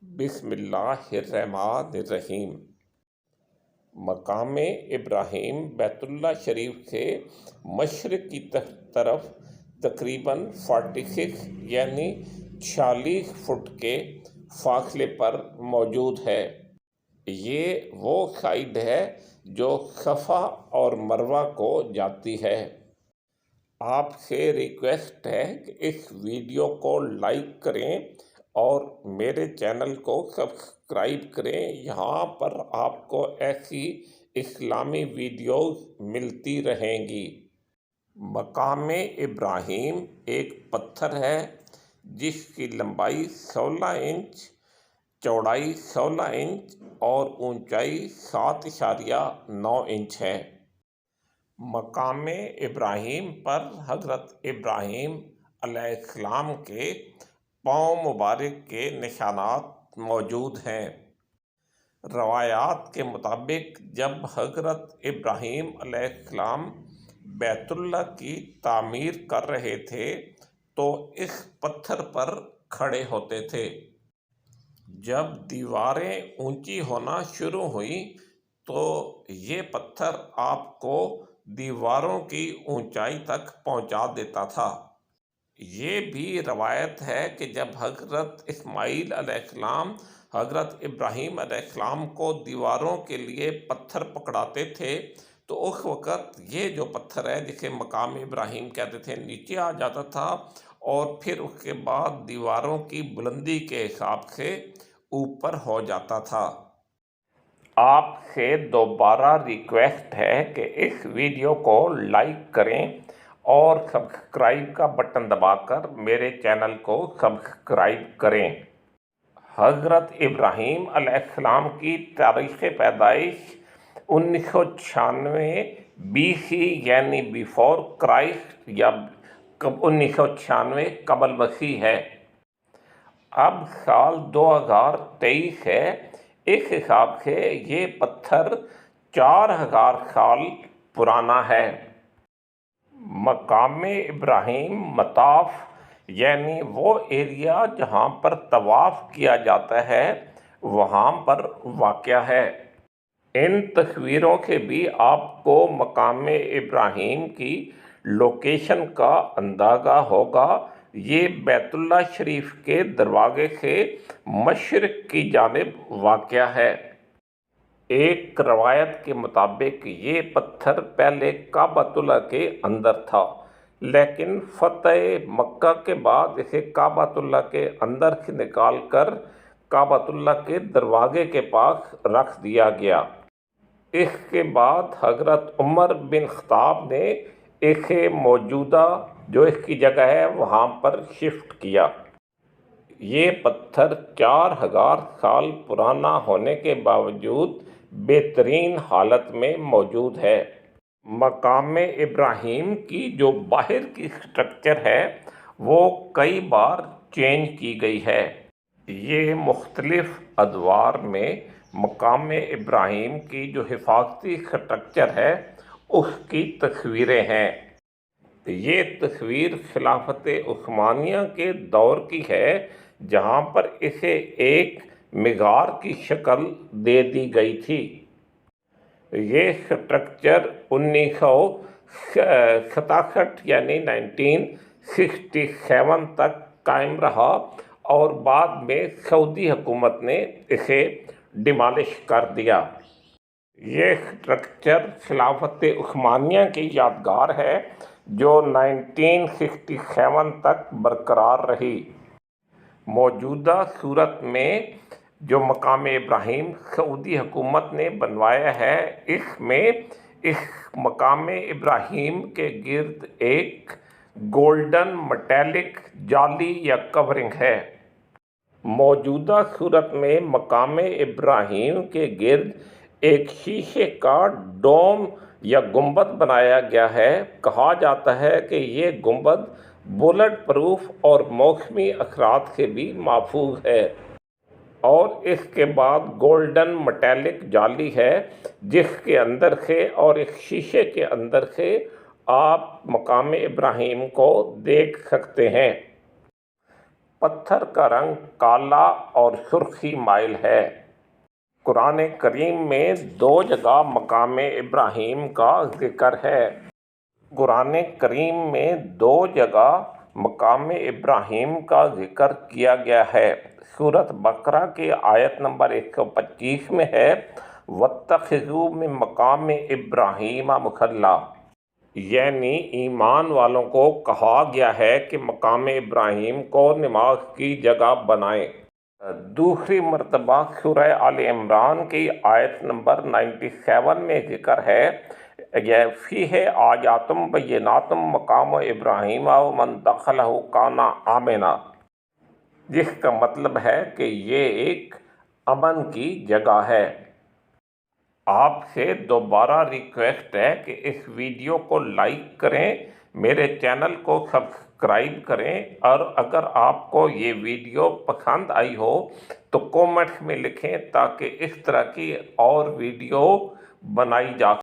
بسم اللہ الرحمن الرحیم۔ مقام ابراہیم بیت اللہ شریف سے مشرق کی طرف تقریباً 46 یعنی 46 فٹ کے فاصلے پر موجود ہے۔ یہ وہ سائڈ ہے جو صفا اور مروہ کو جاتی ہے۔ آپ سے ریکویسٹ ہے کہ اس ویڈیو کو لائک کریں اور میرے چینل کو سبسکرائب کریں۔ یہاں پر آپ کو ایسی اسلامی ویڈیوز ملتی رہیں گی۔ مقام ابراہیم ایک پتھر ہے جس کی لمبائی 16 انچ، چوڑائی 16 انچ اور اونچائی 7.9 انچ ہے۔ مقام ابراہیم پر حضرت ابراہیم علیہ السلام کے پاؤں مبارک کے نشانات موجود ہیں۔ روایات کے مطابق جب حضرت ابراہیم علیہ السلام بیت اللہ کی تعمیر کر رہے تھے تو اس پتھر پر کھڑے ہوتے تھے۔ جب دیواریں اونچی ہونا شروع ہوئیں تو یہ پتھر آپ کو دیواروں کی اونچائی تک پہنچا دیتا تھا۔ یہ بھی روایت ہے کہ جب حضرت اسماعیل علیہ السلام حضرت ابراہیم علیہ السلام کو دیواروں کے لیے پتھر پکڑاتے تھے تو اس وقت یہ جو پتھر ہے جسے مقام ابراہیم کہتے تھے نیچے آ جاتا تھا اور پھر اس کے بعد دیواروں کی بلندی کے حساب سے اوپر ہو جاتا تھا۔ آپ سے دوبارہ ریکویسٹ ہے کہ اس ویڈیو کو لائک کریں اور سبسکرائب کا بٹن دبا کر میرے چینل کو سبسکرائب کریں۔ حضرت ابراہیم علیہ السلام کی تاریخ پیدائش 1996 BC یعنی بیفور کرائسٹ یا 1996 قبل مسیح ہے۔ اب سال 2023 ہے۔ اس حساب سے یہ پتھر 4000 سال پرانا ہے۔ مقام ابراہیم مطاف یعنی وہ ایریا جہاں پر طواف کیا جاتا ہے وہاں پر واقع ہے۔ ان تصویروں سے بھی آپ کو مقام ابراہیم کی لوکیشن کا اندازہ ہوگا۔ یہ بیت اللہ شریف کے دروازے سے مشرق کی جانب واقع ہے۔ ایک روایت کے مطابق یہ پتھر پہلے کعبۃ اللہ کے اندر تھا لیکن فتح مکہ کے بعد اسے کعبۃ اللہ کے اندر سے نکال کر کعبۃ اللہ کے دروازے کے پاس رکھ دیا گیا۔ اس کے بعد حضرت عمر بن خطاب نے اسے موجودہ جو اس کی جگہ ہے وہاں پر شفٹ کیا۔ یہ پتھر 4000 سال پرانا ہونے کے باوجود بہترین حالت میں موجود ہے۔ مقام ابراہیم کی جو باہر کی سٹرکچر ہے وہ کئی بار چینج کی گئی ہے۔ یہ مختلف ادوار میں مقام ابراہیم کی جو حفاظتی سٹرکچر ہے اس کی تصویریں ہیں۔ یہ تصویر خلافت عثمانیہ کے دور کی ہے جہاں پر اسے ایک مغار کی شکل دے دی گئی تھی۔ یہ سٹرکچر 1967 یعنی 1967 تک قائم رہا اور بعد میں سعودی حکومت نے اسے ڈیمالش کر دیا۔ یہ سٹرکچر خلافت عثمانیہ کی یادگار ہے جو 1967 تک برقرار رہی۔ موجودہ صورت میں جو مقام ابراہیم سعودی حکومت نے بنوایا ہے اس میں اس مقام ابراہیم کے گرد ایک گولڈن مٹیلک جالی یا کورنگ ہے۔ موجودہ صورت میں مقام ابراہیم کے گرد ایک شیشے کا ڈوم یا گنبد بنایا گیا ہے۔ کہا جاتا ہے کہ یہ گنبد بلٹ پروف اور موسمی اثرات سے بھی محفوظ ہے۔ اور اس کے بعد گولڈن مٹیلک جالی ہے جس کے اندر سے اور اس شیشے کے اندر سے آپ مقام ابراہیم کو دیکھ سکتے ہیں۔ پتھر کا رنگ کالا اور سرخی مائل ہے۔ قرآن کریم میں 2 جگہ مقام ابراہیم کا ذکر ہے۔ قرآن کریم میں 2 جگہ مقام ابراہیم کا ذکر کیا گیا ہے۔ سورۃ بقرہ کی آیت نمبر 125 میں ہے وَاتَّخِذُوا مِن مَّقَامِ إِبْرَاهِيمَ مُصَلًّى، یعنی ایمان والوں کو کہا گیا ہے کہ مقام ابراہیم کو نماز کی جگہ بنائیں۔ دوسری مرتبہ سورہ آل عمران کی آیت نمبر 97 میں ذکر ہے فِيهِ آیاتٌ بَیِّنَاتٌ مَّقَامُ إِبْرَاهِیمَ وَمَن دَخَلَهُ کَانَ آمِنًا، جس کا مطلب ہے کہ یہ ایک امن کی جگہ ہے۔ آپ سے دوبارہ ریکویسٹ ہے کہ اس ویڈیو کو لائک کریں، میرے چینل کو سبسکرائب کریں، اور اگر آپ کو یہ ویڈیو پسند آئی ہو تو کومنٹس میں لکھیں تاکہ اس طرح کی اور ویڈیو بنائی جا سکے۔